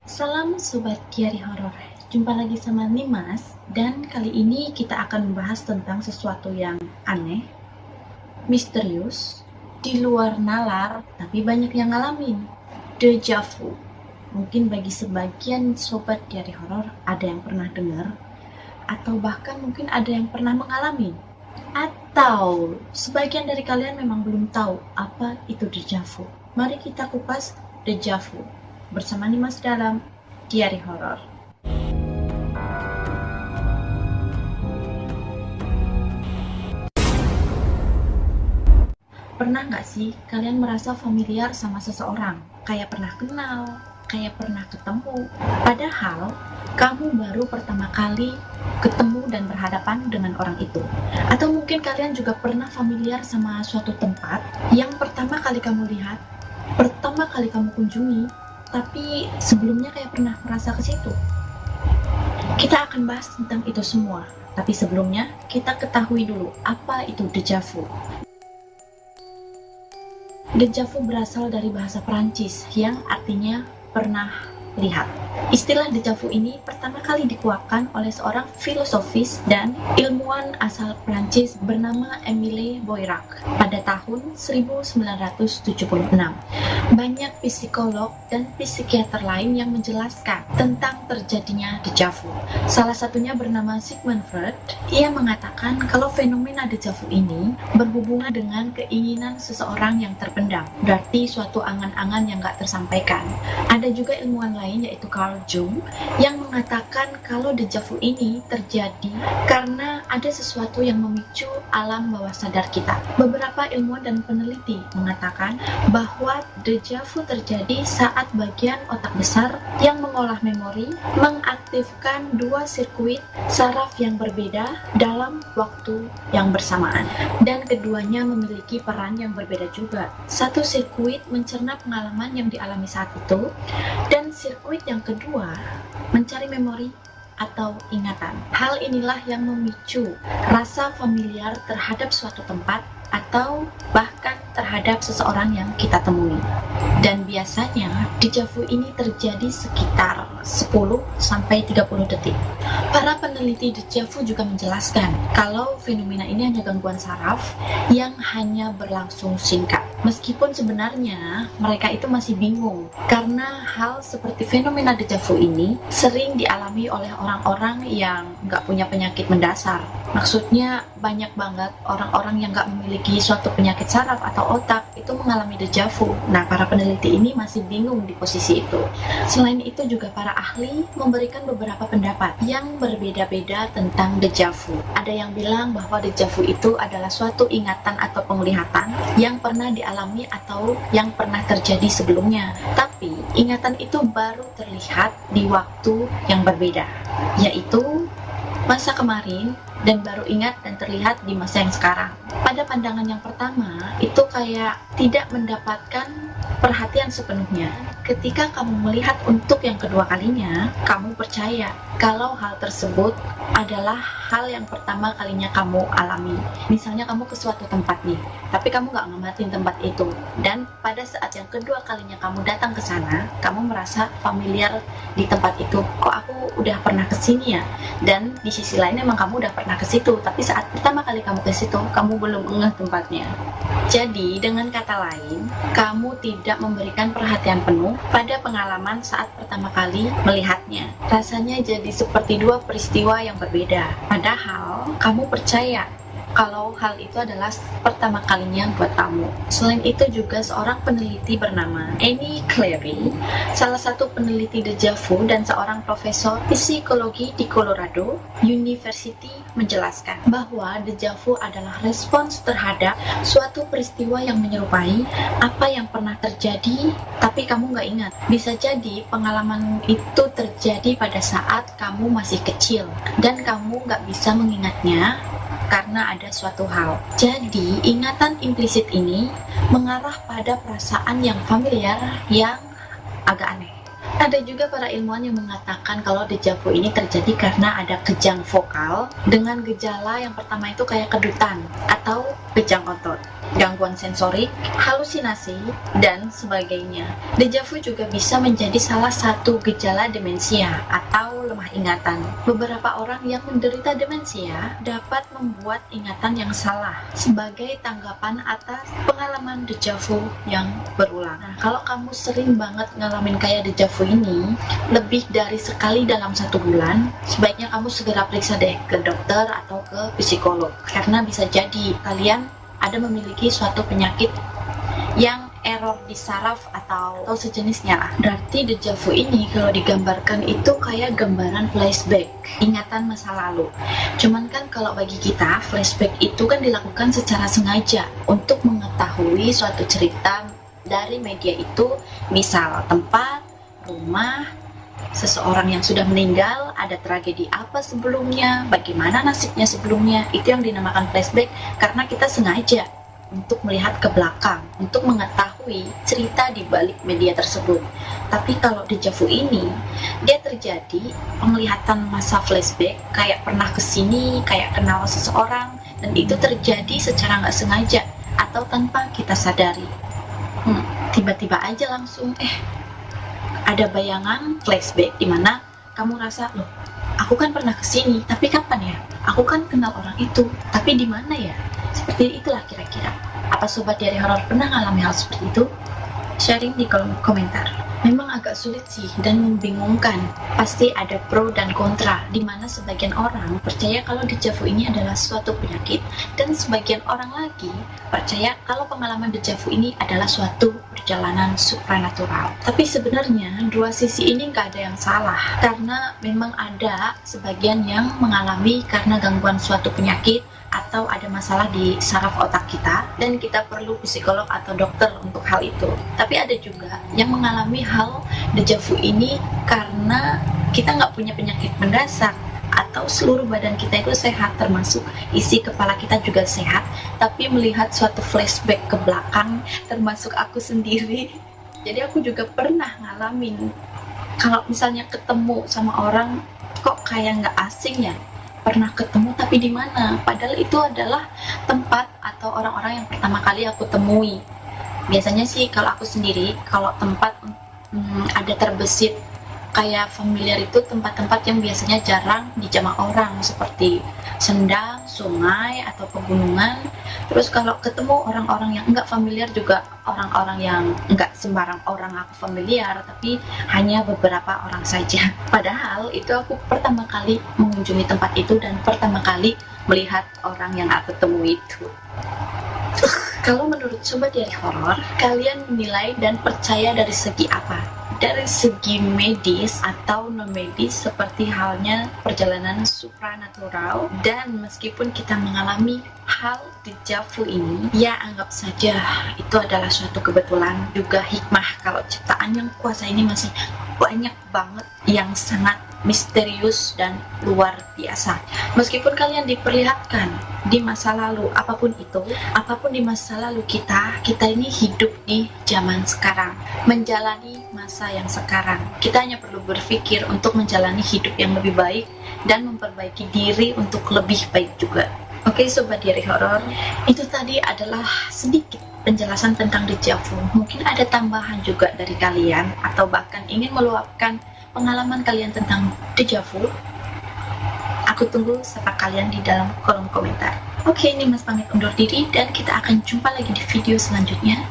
Salam Sobat Diari Horor, jumpa lagi sama Nimas, dan kali ini kita akan membahas tentang sesuatu yang aneh, misterius, di luar nalar, tapi banyak yang ngalamin, deja vu. Mungkin bagi sebagian Sobat Diari Horor ada yang pernah dengar, atau bahkan mungkin ada yang pernah mengalami, atau sebagian dari kalian memang belum tahu apa itu deja vu. Mari kita kupas deja vu bersama Nimas dalam Diari Horor. Pernah nggak sih kalian merasa familiar sama seseorang? Kayak pernah kenal, kayak pernah ketemu. Padahal kamu baru pertama kali ketemu dan berhadapan dengan orang itu. Atau mungkin kalian juga pernah familiar sama suatu tempat yang pertama kali kamu lihat, pertama kali kamu kunjungi, tapi sebelumnya kayak pernah merasa ke situ. Kita akan bahas tentang itu semua, tapi sebelumnya kita ketahui dulu apa itu deja vu. Deja vu berasal dari bahasa Prancis yang artinya pernah lihat. Istilah deja vu ini pertama kali dikeluarkan oleh seorang filosofis dan ilmuwan asal Prancis bernama Émile Boirac pada tahun 1976. Banyak psikolog dan psikiater lain yang menjelaskan tentang terjadinya deja vu. Salah satunya bernama Sigmund Freud. Ia mengatakan kalau fenomena deja vu ini berhubungan dengan keinginan seseorang yang terpendam, berarti suatu angan-angan yang gak tersampaikan. Ada juga ilmuwan lain yaitu Carl Jung yang mengatakan kalau deja vu ini terjadi karena ada sesuatu yang memicu alam bawah sadar kita. Beberapa ilmuwan dan peneliti mengatakan bahwa deja vu terjadi saat bagian otak besar yang mengolah memori mengaktifkan dua sirkuit saraf yang berbeda dalam waktu yang bersamaan, dan keduanya memiliki peran yang berbeda juga. Satu sirkuit mencerna pengalaman yang dialami saat itu, dan sirkuit yang kedua mencari memori atau ingatan. Hal inilah yang memicu rasa familiar terhadap suatu tempat atau bahkan terhadap seseorang yang kita temui. Dan biasanya deja vu ini terjadi sekitar 10-30 detik. Para peneliti deja vu juga menjelaskan kalau fenomena ini hanya gangguan saraf yang hanya berlangsung singkat. Meskipun sebenarnya mereka itu masih bingung karena hal seperti fenomena deja vu ini sering dialami oleh orang-orang yang nggak punya penyakit mendasar. Maksudnya banyak banget orang-orang yang nggak memiliki suatu penyakit saraf atau otak itu mengalami deja vu. Nah, para peneliti ini masih bingung di posisi itu. Selain itu juga para ahli memberikan beberapa pendapat yang berbeda-beda tentang deja vu. Ada yang bilang bahwa deja vu itu adalah suatu ingatan atau penglihatan yang pernah dialami atau yang pernah terjadi sebelumnya, tapi ingatan itu baru terlihat di waktu yang berbeda, yaitu masa kemarin, dan baru ingat dan terlihat di masa yang sekarang. Pada pandangan yang pertama, itu kayak tidak mendapatkan perhatian sepenuhnya. Ketika kamu melihat untuk yang kedua kalinya, kamu percaya kalau hal tersebut adalah hal yang pertama kalinya kamu alami. Misalnya kamu ke suatu tempat nih, tapi kamu nggak ngamatin tempat itu. Dan pada saat yang kedua kalinya kamu datang ke sana, kamu merasa familiar di tempat itu. Kok aku udah pernah kesini ya? Dan di sisi lain emang kamu udah pernah ke situ, tapi saat pertama kali kamu ke situ, kamu belum ngeh tempatnya. Jadi, dengan kata lain, kamu tidak memberikan perhatian penuh pada pengalaman saat pertama kali melihatnya. Rasanya jadi seperti dua peristiwa yang berbeda. Padahal, kamu percaya kalau hal itu adalah pertama kalinya buat kamu. Selain itu juga seorang peneliti bernama Annie Clary, salah satu peneliti deja vu dan seorang profesor psikologi di Colorado University, menjelaskan bahwa deja vu adalah respons terhadap suatu peristiwa yang menyerupai apa yang pernah terjadi tapi kamu nggak ingat. Bisa jadi pengalaman itu terjadi pada saat kamu masih kecil dan kamu nggak bisa mengingatnya karena ada suatu hal. Jadi, ingatan implisit ini mengarah pada perasaan yang familiar yang agak aneh. Ada juga para ilmuwan yang mengatakan kalau dejavu ini terjadi karena ada kejang vokal dengan gejala yang pertama itu kayak kedutan atau kejang otot, gangguan sensorik, halusinasi, dan sebagainya. Dejavu juga bisa menjadi salah satu gejala demensia atau lemah ingatan. Beberapa orang yang menderita demensia dapat membuat ingatan yang salah sebagai tanggapan atas pengalaman dejavu yang berulang. Nah, kalau kamu sering banget ngalamin kayak dejavu ini lebih dari sekali dalam 1 bulan, sebaiknya kamu segera periksa deh ke dokter atau ke psikolog, karena bisa jadi kalian ada memiliki suatu penyakit yang error di saraf atau sejenisnya lah. Berarti dejavu ini kalau digambarkan itu kayak gambaran flashback, ingatan masa lalu. Cuman kan kalau bagi kita, flashback itu kan dilakukan secara sengaja untuk mengetahui suatu cerita dari media itu, misal tempat, rumah, seseorang yang sudah meninggal, ada tragedi apa sebelumnya, bagaimana nasibnya sebelumnya. Itu yang dinamakan flashback, karena kita sengaja untuk melihat ke belakang, untuk mengetahui cerita di balik media tersebut. Tapi kalau dejavu ini, dia terjadi penglihatan masa flashback, kayak pernah kesini, kayak kenal seseorang, dan itu terjadi secara nggak sengaja atau tanpa kita sadari. Tiba-tiba aja langsung ada bayangan flashback di mana kamu rasa, loh, aku kan pernah kesini, tapi kapan ya? Aku kan kenal orang itu, tapi di mana ya? Seperti itulah kira-kira. Apa sobat diari horor pernah ngalami hal seperti itu? Sharing di kolom komentar. Memang agak sulit sih dan membingungkan. Pasti ada pro dan kontra, di mana sebagian orang percaya kalau dejavu ini adalah suatu penyakit, dan sebagian orang lagi percaya kalau pengalaman dejavu ini adalah suatu perjalanan supranatural. Tapi sebenarnya dua sisi ini nggak ada yang salah, karena memang ada sebagian yang mengalami karena gangguan suatu penyakit atau ada masalah di saraf otak kita, dan kita perlu psikolog atau dokter untuk hal itu. Tapi ada juga yang mengalami hal dejavu ini karena kita nggak punya penyakit mendasar, atau seluruh badan kita itu sehat, termasuk isi kepala kita juga sehat, tapi melihat suatu flashback ke belakang, termasuk aku sendiri. Jadi aku juga pernah ngalamin kalau misalnya ketemu sama orang kok kayak nggak asing ya, pernah ketemu tapi di mana, padahal itu adalah tempat atau orang-orang yang pertama kali aku temui. Biasanya sih kalau aku sendiri, kalau tempat ada terbesit kayak familiar, itu tempat-tempat yang biasanya jarang dijamah orang, seperti sendang, sungai, atau pegunungan. Terus kalau ketemu orang-orang yang enggak familiar juga, orang-orang yang enggak sembarang orang aku familiar, tapi hanya beberapa orang saja. Padahal itu aku pertama kali mengunjungi tempat itu dan pertama kali melihat orang yang aku temui itu. Kalau menurut sobat diari horor, kalian menilai dan percaya dari segi apa? Dari segi medis atau non medis, seperti halnya perjalanan supranatural, dan meskipun kita mengalami hal dejavu ini, ya anggap saja itu adalah suatu kebetulan, juga hikmah kalau ciptaan yang kuasa ini masih banyak banget yang sangat misterius dan luar biasa. Meskipun kalian diperlihatkan di masa lalu, apapun itu, apapun di masa lalu kita ini hidup di zaman sekarang, menjalani masa yang sekarang. Kita hanya perlu berpikir untuk menjalani hidup yang lebih baik dan memperbaiki diri untuk lebih baik juga. Oke sobat diari horor, itu tadi adalah sedikit penjelasan tentang dejavu. Mungkin ada tambahan juga dari kalian, atau bahkan ingin meluapkan pengalaman kalian tentang dejavu. Aku tunggu serta kalian di dalam kolom komentar. Oke, ini Mas pamit undur diri, dan kita akan jumpa lagi di video selanjutnya.